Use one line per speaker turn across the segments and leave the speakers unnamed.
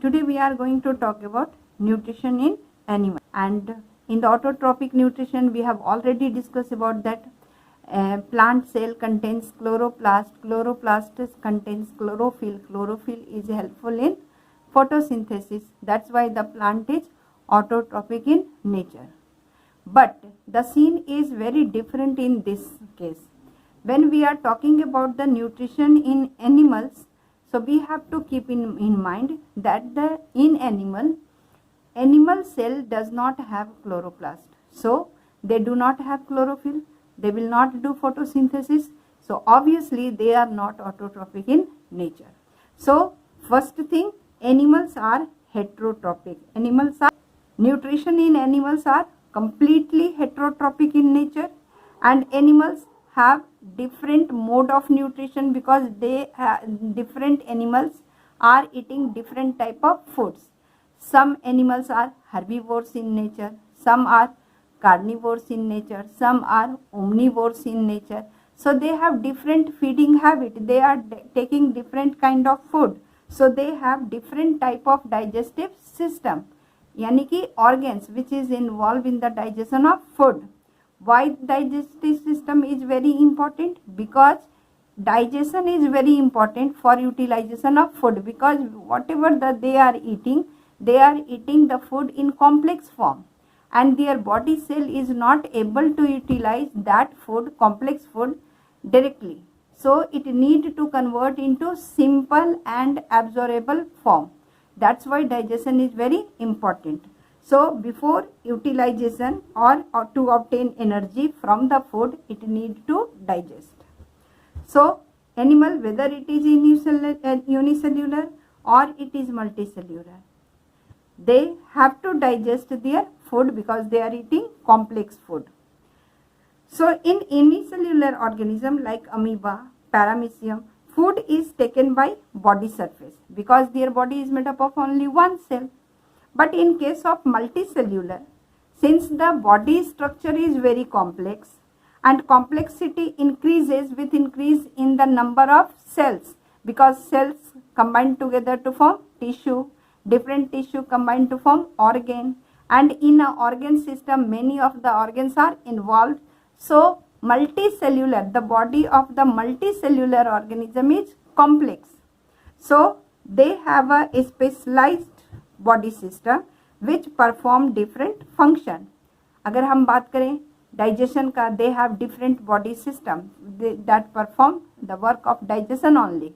Today we are going to talk about nutrition in animal, and in the autotrophic nutrition we have already discussed about that plant cell contains chloroplast, chloroplast contains chlorophyll, chlorophyll is helpful in photosynthesis. That's why the plant is autotrophic in nature. But the scene is very different in this case. When we are talking about the nutrition in animals, so we have to keep in mind that in animal cell does not have chloroplast. So they do not have chlorophyll, they will not do photosynthesis. So obviously they are not autotrophic in nature. So first thing, animals are heterotrophic. Nutrition in animals are completely heterotrophic in nature, and animals have different mode of nutrition because different animals are eating different type of foods. Some animals are herbivores in nature, some are carnivores in nature, some are omnivores in nature. So they have different feeding habit, they are taking different kind of food, so they have different type of digestive system, यानी कि organs which is involved in the digestion of food. Why digestive system is very important? Because digestion is very important for utilization of food, because whatever that they are eating the food in complex form, and their body cell is not able to utilize that food, complex food, directly. So it need to convert into simple and absorbable form. That's why digestion is very important. So before utilization or to obtain energy from the food, it need to digest. So animal, whether it is unicellular or it is multicellular, they have to digest their food because they are eating complex food. So in unicellular organism like amoeba, paramecium, food is taken by body surface because their body is made up of only one cell. But in case of multicellular, since the body structure is very complex and complexity increases with increase in the number of cells, because cells combine together to form tissue, different tissue combine to form organ, and in an organ system many of the organs are involved. So multicellular, the body of the multicellular organism is complex. So they have a specialized body system which perform different function. अगर हम बात करें digestion का, they have different body system that perform the work of digestion only.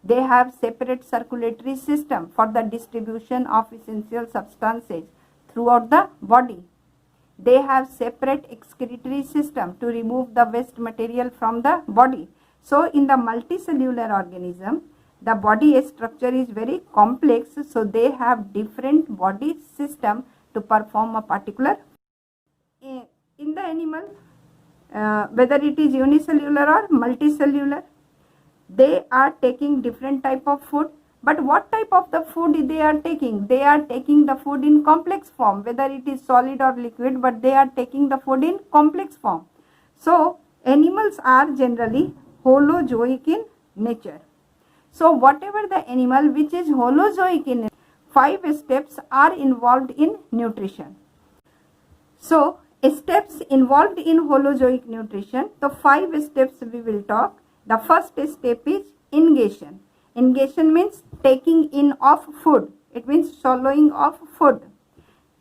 They have separate circulatory system for the distribution of essential substances throughout the body. They have separate excretory system to remove the waste material from the body. So in the multicellular organism, the body structure is very complex, so they have different body system to perform a particular. In the animal, whether it is unicellular or multicellular, they are taking different type of food. But what type of the food they are taking? They are taking the food in complex form, whether it is solid or liquid, but they are taking the food in complex form. So animals are generally holozoic in nature. So whatever the animal which is holozoic in, 5 steps are involved in nutrition. So steps involved in holozoic nutrition, the 5 steps we will talk. The first step is ingation. Ingation means taking in of food. It means swallowing of food.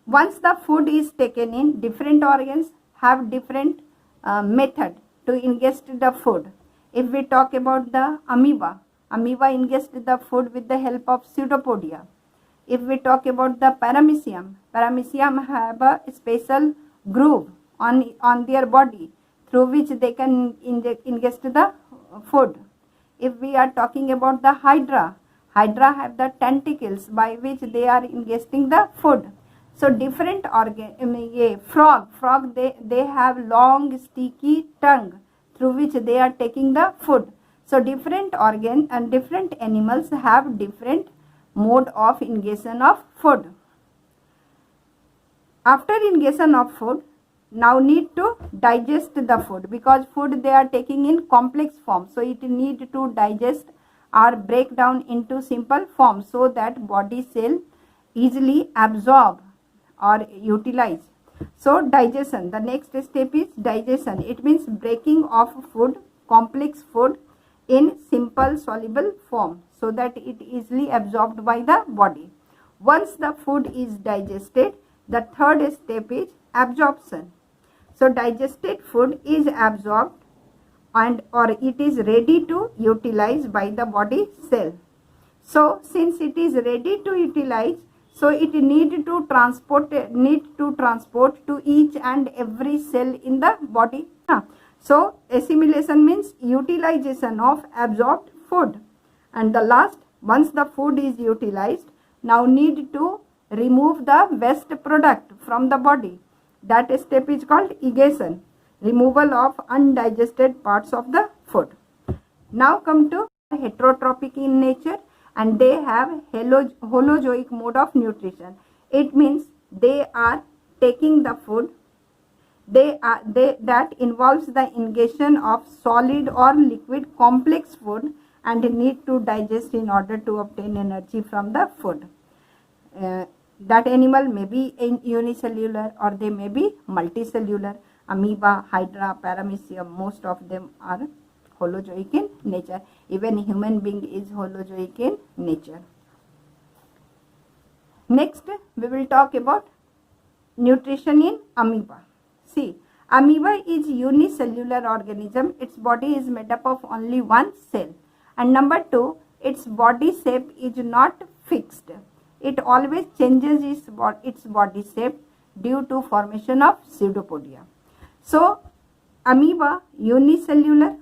Once the food is taken in, different organs have different method to ingest the food. If we talk about the amoeba ingest the food with the help of pseudopodia. If we talk about the paramecium have a special groove on their body through which they can ingest the food. If we are talking about the hydra have the tentacles by which they are ingesting the food. So different organ, frog they have long sticky tongue through which they are taking the food. So different organ and different animals have different mode of ingestion of food. After ingestion of food, now need to digest the food, because food they are taking in complex form, so it need to digest or break down into simple form so that body cell easily absorb or utilize. So digestion, the next step is digestion. It means breaking of food, complex food, in simple soluble form so that it easily absorbed by the body. Once the food is digested, the third step is absorption. So digested food is absorbed and or it is ready to utilize by the body cell. So since it is ready to utilize, so it need to transport to each and every cell in the body. So assimilation means utilization of absorbed food. And the last, once the food is utilized, now need to remove the waste product from the body. That step is called egestion, removal of undigested parts of the food. Now come to heterotrophic in nature, and they have holozoic mode of nutrition. It means they are taking the food, that involves the ingestion of solid or liquid complex food and need to digest in order to obtain energy from the food. That animal may be unicellular or they may be multicellular. Amoeba, Hydra, Paramecium, most of them are holozoic in nature. Even human being is holozoic in nature. Next, we will talk about nutrition in amoeba. See, amoeba is unicellular organism. Its body is made up of only one cell. And number two, its body shape is not fixed. It always changes its body shape due to formation of pseudopodia. So, amoeba, unicellular,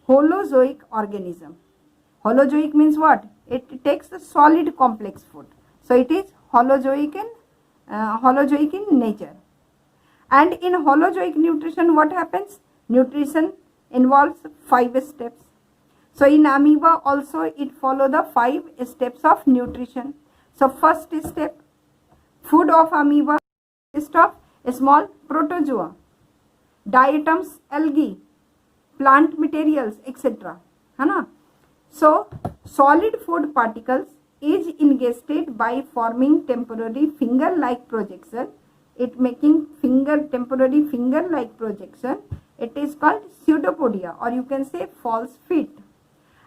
holozoic organism. Holozoic means what? It takes the solid complex food. So, it is holozoic in nature. And in holozoic nutrition, what happens? Nutrition involves 5 steps. So in amoeba also it follow the 5 steps of nutrition. So first step, food of amoeba consists of small protozoa, diatoms, algae, plant materials, etc. So solid food particles is ingested by forming temporary finger-like projection. It making temporary finger-like projection. It is called pseudopodia, or you can say false feet.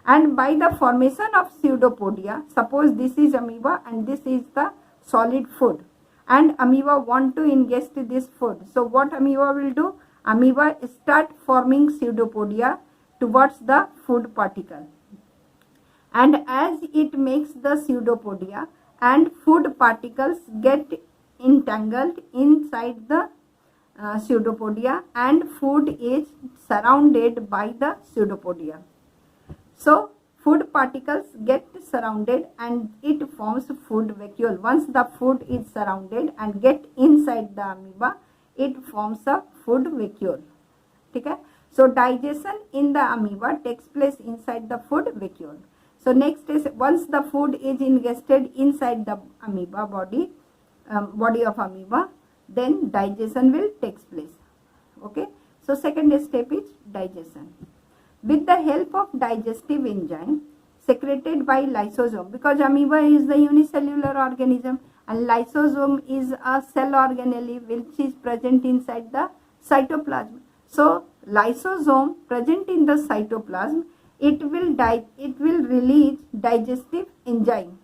And by the formation of pseudopodia, suppose this is amoeba and this is the solid food, and amoeba want to ingest this food. So what amoeba will do? Amoeba start forming pseudopodia towards the food particle. And as it makes the pseudopodia and food particles get entangled inside the pseudopodia, and food is surrounded by the pseudopodia. So food particles get surrounded and it forms food vacuole. Once the food is surrounded and get inside the amoeba, it forms a food vacuole. Okay? So digestion in the amoeba takes place inside the food vacuole. So next is, once the food is ingested inside the amoeba body of amoeba, then digestion will take place. Okay? So second step is digestion. With the help of digestive enzyme secreted by lysosome, because amoeba is the unicellular organism and lysosome is a cell organelle which is present inside the cytoplasm. So lysosome present in the cytoplasm, it will release digestive enzyme.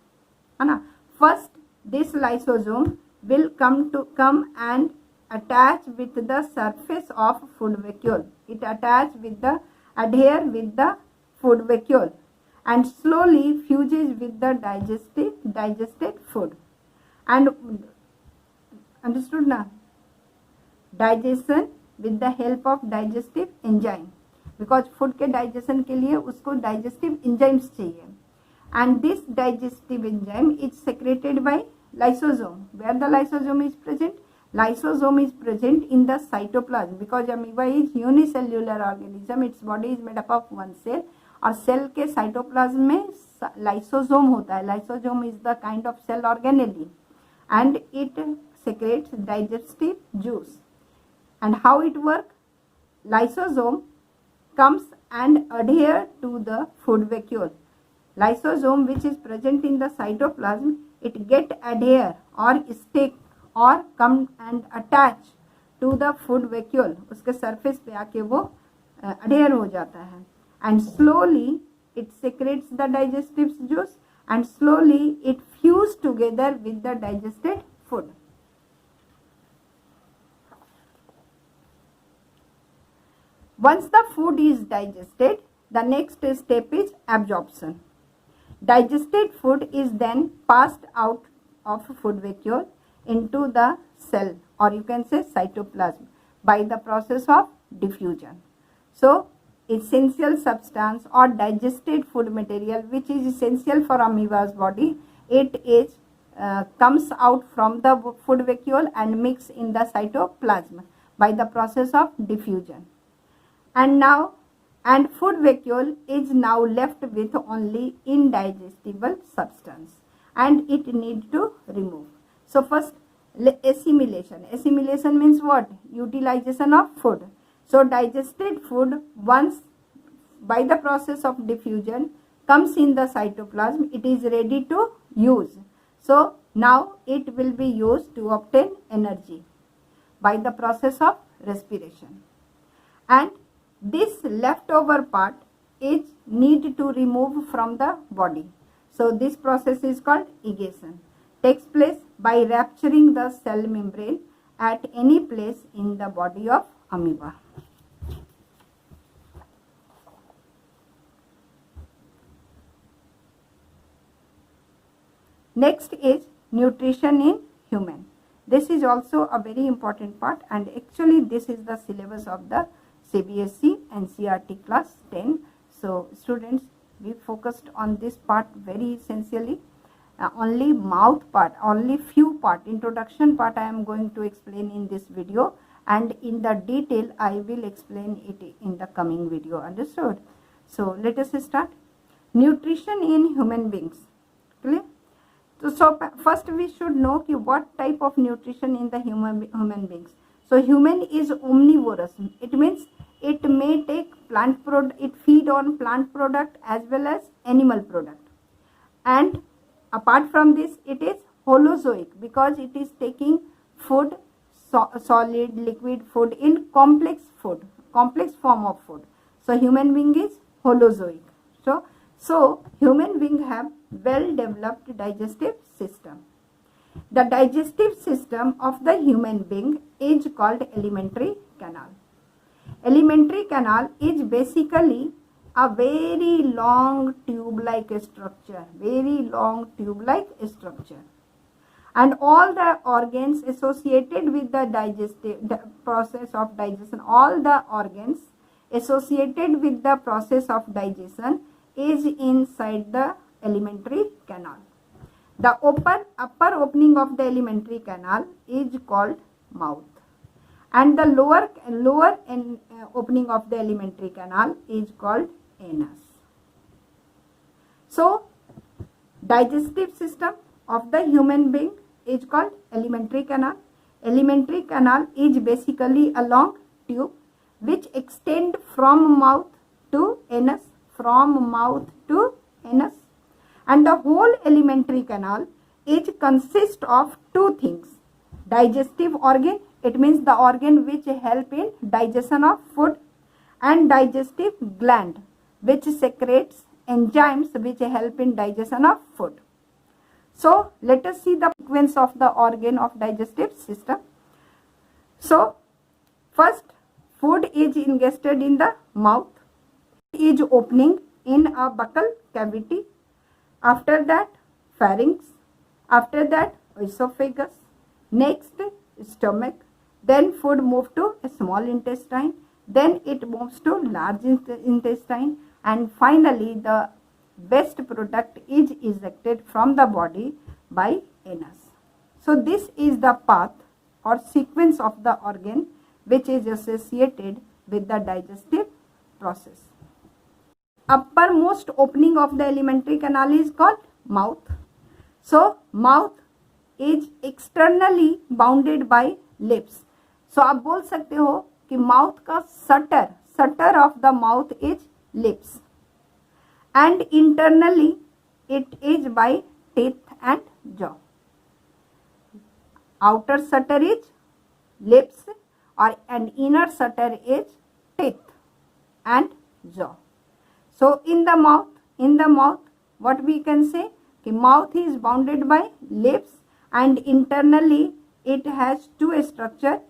First, this lysosome will come and attach with the surface of food vacuole. It adhere with the food vacuole and slowly fuses with the digested food. And understood now? Digestion with the help of digestive enzyme, because food के digestion के लिए उसको digestive enzymes चाहिए. And this digestive enzyme is secreted by lysosome. Where the lysosome is present? Lysosome is present in the cytoplasm, because amoeba is unicellular organism. Its body is made up of one cell, और cell के cytoplasm में lysosome होता है. Lysosome is the kind of cell organelle and it secretes digestive juice. And how it works? Lysosome comes and adhere to the food vacuole. Lysosome which is present in the cytoplasm, it get adhere or stick or come and attach to the food vacuole. उसके surface पे आके वो adhere हो जाता है, and slowly it secretes the digestive juice and slowly it fuse together with the digested food. Once the food is digested, the next step is absorption. Digested food is then passed out of food vacuole into the cell, or you can say cytoplasm, by the process of diffusion. So, essential substance or digested food material which is essential for amoeba's body, it is comes out from the food vacuole and mix in the cytoplasm by the process of diffusion. And food vacuole is now left with only indigestible substance and it need to remove. So first assimilation. Assimilation means what? Utilization of food. So digested food once by the process of diffusion comes in the cytoplasm, it is ready to use. So now it will be used to obtain energy by the process of respiration. And this leftover part is need to remove from the body. So this process is called egestion. Takes place by rupturing the cell membrane at any place in the body of amoeba. Next is nutrition in human. This is also a very important part, and actually this is the syllabus of the CBSE NCERT class 10. So students, we focused on this part very essentially. Only mouth part, only few part, introduction part I am going to explain in this video, and in the detail I will explain it in the coming video. Understood? So let us start. Nutrition in human beings. Clear? So first we should know what type of nutrition in the human beings. So human is omnivorous. It means it may take plant product, it feed on plant product as well as animal product. And apart from this, it is holozoic because it is taking food, solid, liquid food in complex food, complex form of food. So human being is holozoic. So human being have well developed digestive system. The digestive system of the human being is called alimentary canal. Alimentary canal is basically a very long tube-like structure, and all the organs associated with the process of digestion, all the organs associated with the process of digestion is inside the alimentary canal. The upper opening of the alimentary canal is called mouth, and the lower opening of the alimentary canal is called anus. So digestive system of the human being is called alimentary canal. Alimentary canal is basically a long tube which extend from mouth to anus, and the whole alimentary canal consists of two things: digestive organ, it means the organ which help in digestion of food, and digestive gland which secretes enzymes which help in digestion of food. So let us see the sequence of the organ of digestive system. So first, food is ingested in the mouth, is opening in a buccal cavity. After that, pharynx. After that, esophagus. Next, stomach. Then food moves to a small intestine. Then it moves to large intestine. And finally, the waste product is ejected from the body by anus. So this is the path or sequence of the organ which is associated with the digestive process. Uppermost opening of the alimentary canal is called mouth. So mouth is externally bounded by lips. So आप बोल सकते हो कि mouth का suture of the mouth is lips, and internally it is by teeth and jaw. Outer suture is lips and inner suture is teeth and jaw. So in the mouth, what we can say? The mouth is bounded by lips, and internally it has two structure,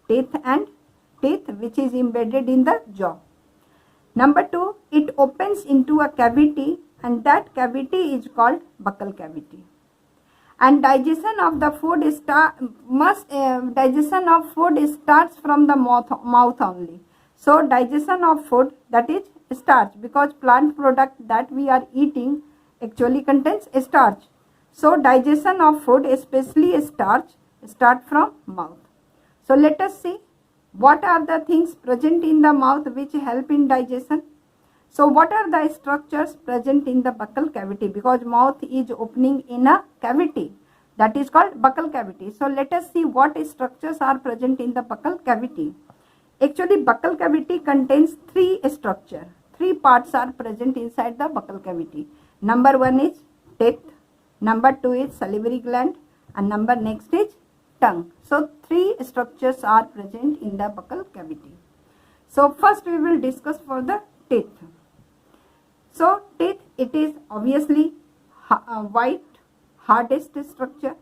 teeth, which is embedded in the jaw. Number 2, it opens into a cavity, and that cavity is called buccal cavity. And digestion of food starts from the mouth only. So digestion of food, that is starch, because plant product that we are eating actually contains starch. So digestion of food, especially starch, start from mouth. So let us see what are the things present in the mouth which help in digestion. So what are the structures present in the buccal cavity? Because mouth is opening in a cavity, that is called buccal cavity. So let us see what structures are present in the buccal cavity. Actually, buccal cavity contains three structures. Three parts are present inside the buccal cavity. Number 1 is teeth, number 2 is salivary gland, and number next is tongue. So three structures are present in the buccal cavity. So first we will discuss for the teeth. So teeth, it is obviously white, hardest structure,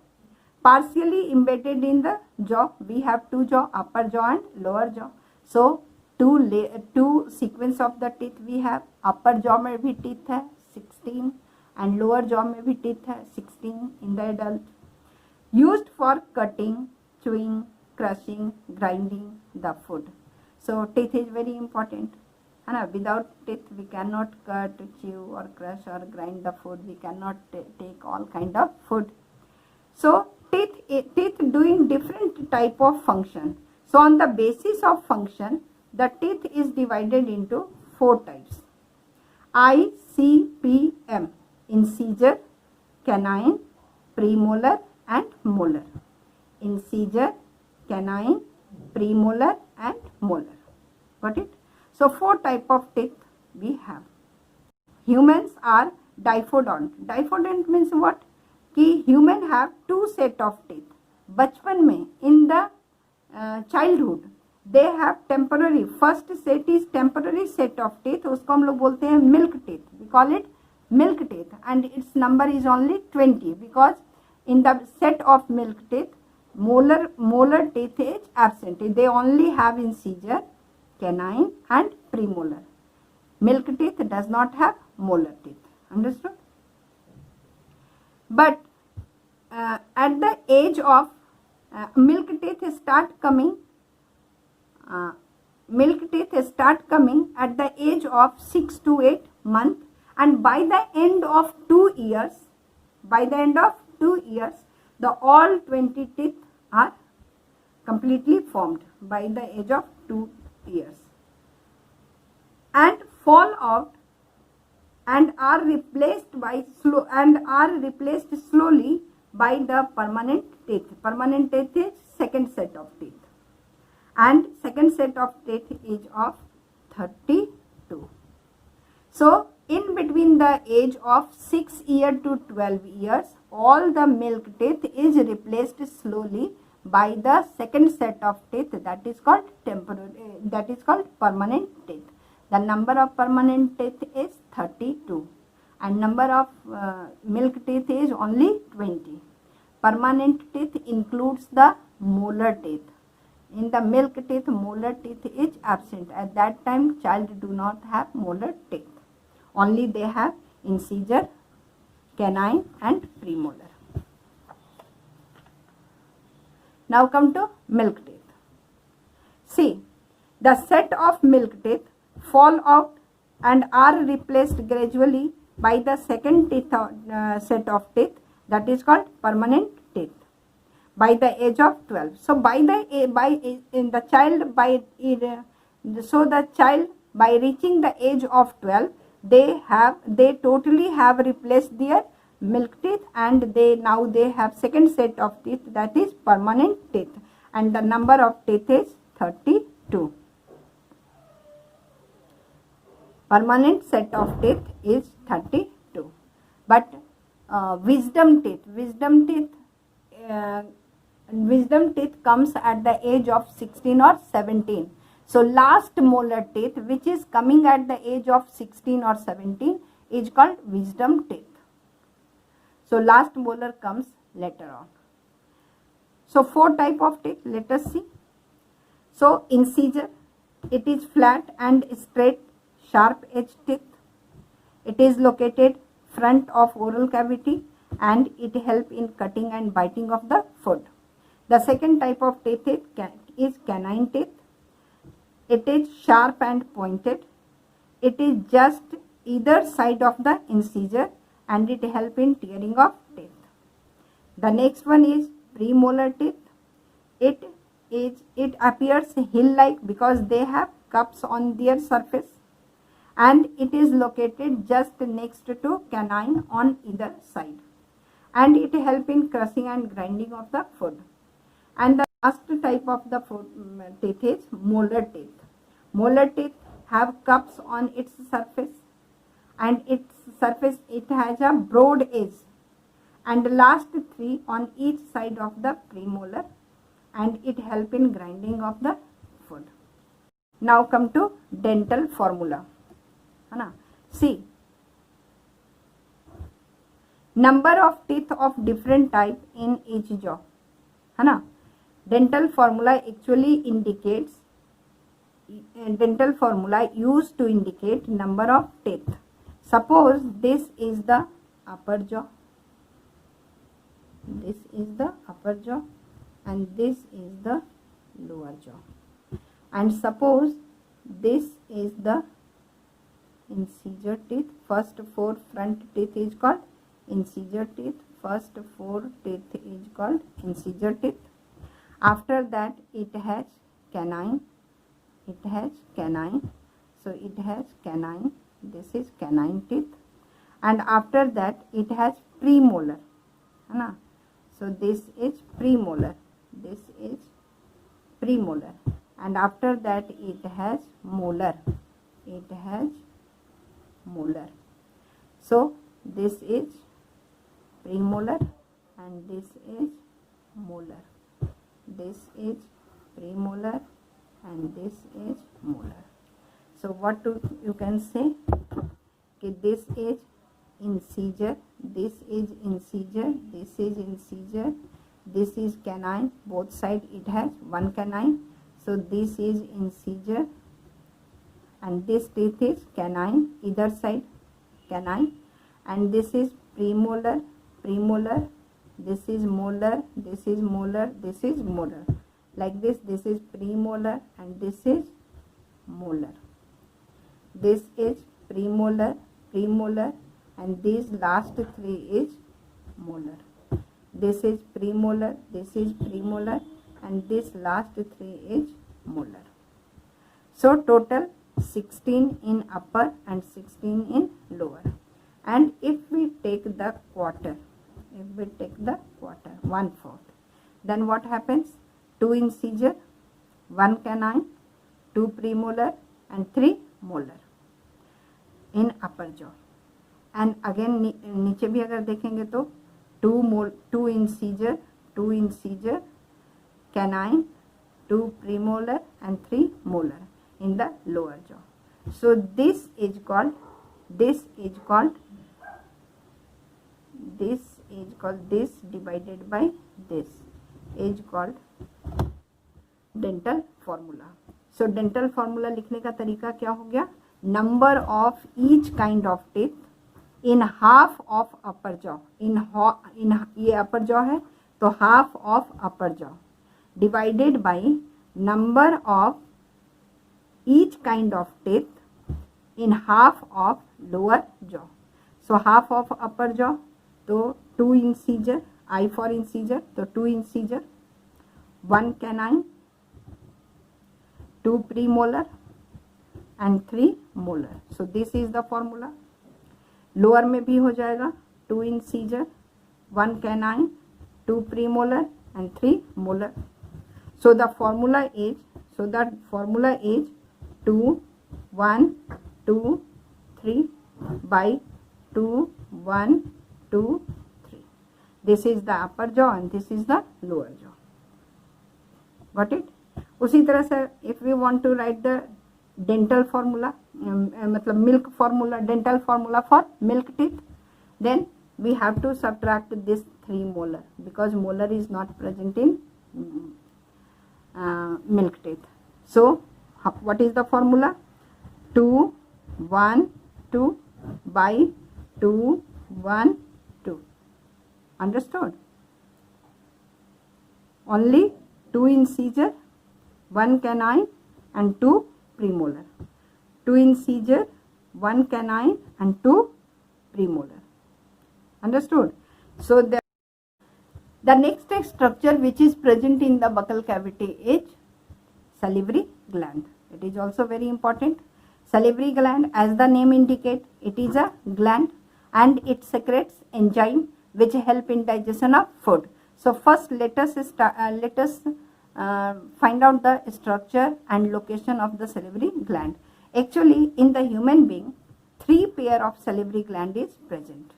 partially embedded in the jaw. We have two jaw, upper jaw and lower jaw. So two sequence of the teeth we have. Upper jaw में भी teeth है 16, and lower jaw में भी teeth है 16 in the adult. Used for cutting, chewing, crushing, grinding the food. So teeth is very important. Without teeth we cannot cut, chew or crush or grind the food. We cannot take all kind of food. So teeth doing different type of function. So on the basis of function, the teeth is divided into 4 types. ICPM: incisor, canine, premolar and molar. Incisor, canine, premolar and molar. Got it? So 4 type of teeth we have. Humans are diphodont. Diphodont means what? कि human have 2 set of teeth. बचपन में, in the childhood, they have temporary, first set is temporary set of teeth, उसको हम लोग बोलते हैं milk teeth. We call it milk teeth, and its number is only 20, because in the set of milk teeth, molar teeth is absent. They only have incisor, canine and premolar. Milk teeth does not have molar teeth. Understood? But at the age of milk teeth start coming at the age of 6 to 8 months, and by the end of 2 years, the all 20 teeth are completely formed by the age of 2 years, and fall out and are replaced slowly by the permanent teeth. Permanent teeth is second set of teeth, and second set of teeth is of 32. So in between the age of 6 years to 12 years, all the milk teeth is replaced slowly by the second set of teeth, that is called permanent teeth. The number of permanent teeth is 32, and number of milk teeth is only 20. Permanent teeth includes the molar teeth. In the milk teeth, molar teeth is absent. At that time, child do not have molar teeth. Only they have incisor, canine and premolar. Now come to milk teeth. See, the set of milk teeth fall out and are replaced gradually by the second set of teeth, that is called permanent teeth, by the age of 12. So the child by reaching the age of 12, they totally have replaced their milk teeth, and now they have second set of teeth, that is permanent teeth, and the number of teeth is 32. Permanent set of teeth is 32. But wisdom teeth comes at the age of 16 or 17. So last molar teeth which is coming at the age of 16 or 17 is called wisdom teeth. So last molar comes later on. So 4 type of teeth, let us see. So incisor, it is flat and straight sharp edged teeth. It is located front of oral cavity and it help in cutting and biting of the food. The second type of teeth is canine teeth. It is sharp and pointed. It is just either side of the incisor and it help in tearing of teeth. The next one is premolar teeth. It appears hill-like because they have cups on their surface, and it is located just next to canine on either side, and it help in crushing and grinding of the food. And the last type of the teeth is molar teeth. Molar teeth have cups on its surface, and its surface it has a broad edge, and the last 3 on each side of the premolar, and it help in grinding of the food. Now come to dental formula. See, number of teeth of different type in each jaw. Dental formula actually indicates, dental formula used to indicate number of teeth. Suppose this is the upper jaw, this is the upper jaw, and this is the lower jaw, and suppose this is the incisor teeth. First 4 front teeth is called incisor teeth. First 4 teeth is called incisor teeth. After that it has canine, so it has canine, this is canine teeth, and after that it has premolar, so this is premolar, this is premolar, and after that it has molar, so this is premolar and this is molar, this is premolar and this is molar. So what you can say, this is incisor, this is incisor, this is incisor, this is canine, both side it has one canine, so this is incisor, and this teeth is canine, either side canine, and this is premolar, this is molar, this is molar, this is molar, like this is premolar and this is molar, this is premolar, and these last 3 is molar, this is premolar, and this last 3 is molar. So total 16 in upper and 16 in lower. And if we take the quarter, 1/4, then what happens? 2 incisor, 1 canine, 2 premolar and 3 molar in upper jaw. And again नीचे भी अगर देखेंगे तो 2 incisor, canine, 2 premolar and 3 molar in the lower jaw. So this is called this divided by this is called dental formula. So dental formula लिखने का तरीका क्या हो गया? Number of each kind of teeth in half of upper jaw. in ये upper jaw है तो half of upper jaw divided by number of each kind of teeth in half of lower jaw. So half of upper jaw, तो 2 incisor, I for incisor, तो 2 incisor, 1 canine, 2 premolar and 3 molar. So this is the formula. Lower में भी हो जाएगा 2 incisor, 1 canine, 2 premolar and 3 molar. So the formula is 2, 1, 2, 3 by 2, 1, 2, 3. This is the upper jaw and this is the lower jaw. Got it? उसी तरह से if we want to write the dental formula, मतलब milk formula, dental formula for milk teeth, then we have to subtract this 3 molar because molar is not present in milk teeth. So what is the formula? 2, 1, 2 by 2, 1, 2. Understood? Only 2 incisor, 1 canine and 2 premolar. 2 incisor, 1 canine and 2 premolar. Understood? So the next structure which is present in the buccal cavity is salivary gland. It is also very important. Salivary gland, as the name indicates, it is a gland and it secretes enzyme which help in digestion of food. So first let us find out the structure and location of the salivary gland. Actually, in the human being, 3 pair of salivary gland is present.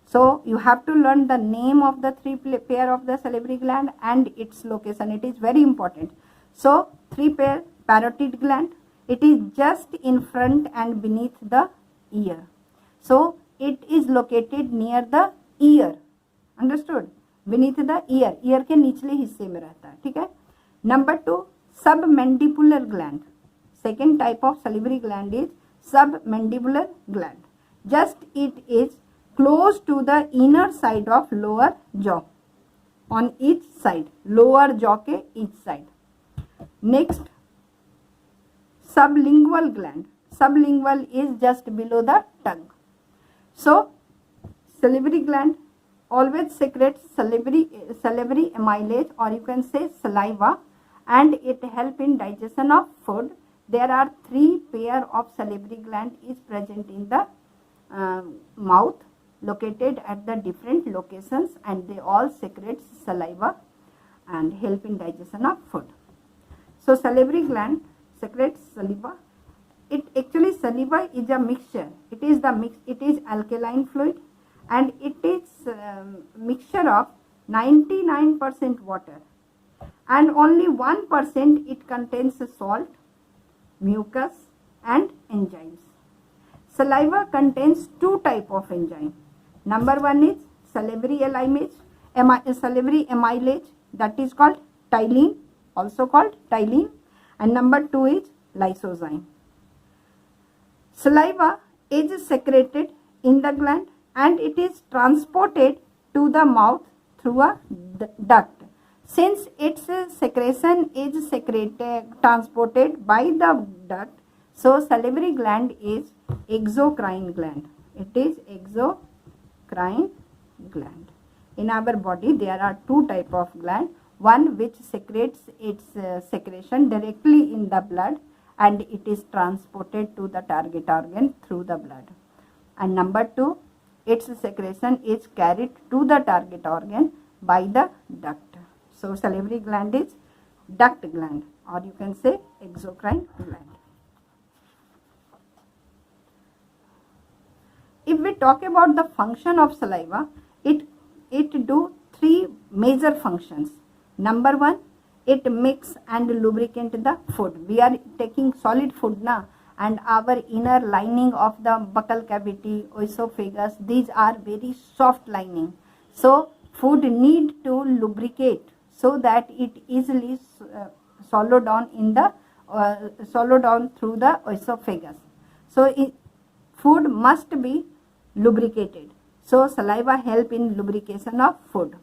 So you have to learn the name of the 3 pair of the salivary gland and its location. It is very important. So 3 pair, parotid gland. It is just in front and beneath the ear. So it is located near the ear. Understood? Beneath the ear. Ear के निचले हिस्से में रहता है. ठीक है? Number 2, submandibular gland. Second type of salivary gland is submandibular gland. Just it is close to the inner side of lower jaw. On each side. Lower jaw के each side. Next, sublingual gland. Sublingual is just below the tongue. So salivary gland always secretes salivary amylase, or you can say saliva, and it help in digestion of food. There are 3 pair of salivary gland is present in the mouth, located at the different locations, and they all secrete saliva and help in digestion of food. So salivary gland secretes saliva. It actually, saliva is a mixture. It is alkaline fluid and it is mixture of 99% water and only 1% it contains salt, mucus and enzymes. Saliva contains 2 type of enzyme. Number 1 is salivary amylase, that is called ptyalin, also called ptyalin, and number 2 is lysozyme. Saliva is secreted in the gland and it is transported to the mouth through a duct. Since its secretion is transported by the duct, so salivary gland is exocrine gland. It is exocrine gland. In our body there are 2 type of gland. One which secretes its secretion directly in the blood and it is transported to the target organ through the blood. And number 2, its secretion is carried to the target organ by the duct. So salivary gland is duct gland, or you can say exocrine gland. If we talk about the function of saliva, it do 3 major functions. Number 1, it mix and lubricate the food. We are taking solid food now, and our inner lining of the buccal cavity, esophagus, these are very soft lining. So food need to lubricate so that it easily swallow down through the esophagus. So food must be lubricated. So saliva help in lubrication of food.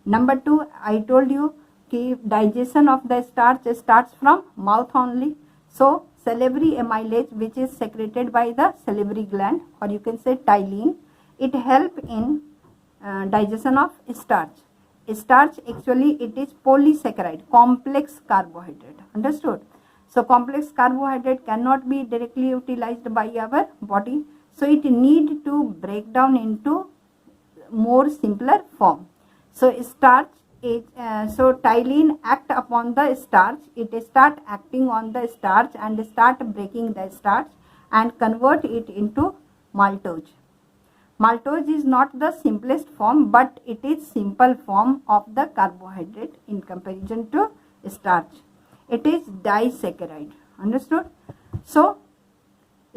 Number 2, I told you कि digestion of the starch starts from mouth only. So salivary amylase, which is secreted by the salivary gland, or you can say ptyalin, it help in digestion of starch. Starch actually it is polysaccharide, complex carbohydrate. Understood? So complex carbohydrate cannot be directly utilized by our body. So it need to break down into more simpler form. So starch is, so ptyalin act upon the starch. It start acting on the starch and start breaking the starch and convert it into maltose. Maltose is not the simplest form, but it is simple form of the carbohydrate in comparison to starch. It is disaccharide. Understood? So,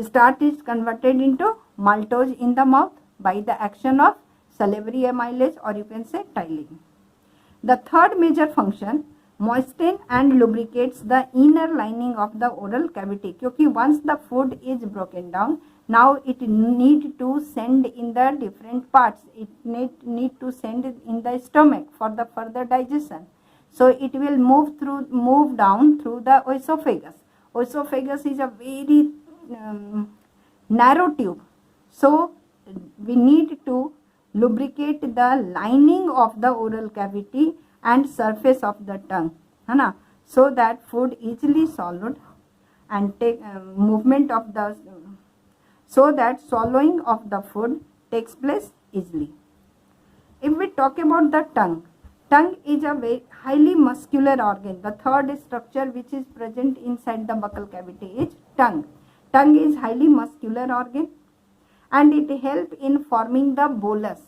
starch is converted into maltose in the mouth by the action of salivary amylase, or you can say ptyalin. The third major function, moisten and lubricates the inner lining of the oral cavity. क्योंकि once the food is broken down, now it need to send in the different parts. It need to send it in the stomach for the further digestion. So it will move down through the esophagus. Esophagus is a very narrow tube. So we need to lubricate the lining of the oral cavity and surface of the tongue, है ना, so that food easily swallowed and take movement of the so that swallowing of the food takes place easily. If we talk about the tongue is a very highly muscular organ. The third structure which is present inside the buccal cavity is tongue. Tongue is highly muscular organ and it helps in forming the bolus.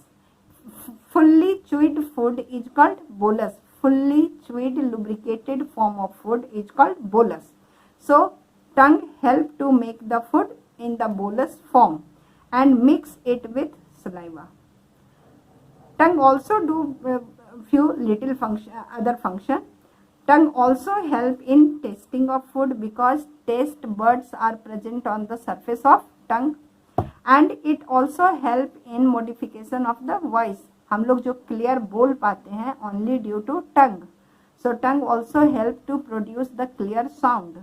Fully chewed food is called bolus. Fully chewed lubricated form of food is called bolus. So tongue help to make the food in the bolus form and mix it with saliva. Tongue also do few little other function. Tongue also help in tasting of food because taste buds are present on the surface of tongue, and it also help in modification of the voice. हम लोग जो clear बोल पाते हैं only due to tongue. So tongue also help to produce the clear sound.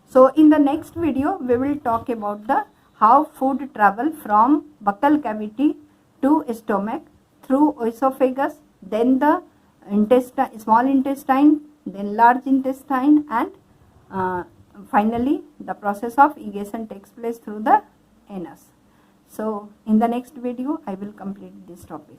So in the next video we will talk about the how food travel from buccal cavity to stomach through esophagus, then the intestine, small intestine, then large intestine, and finally the process of egestion takes place through the anus. So in the next video I will complete this topic.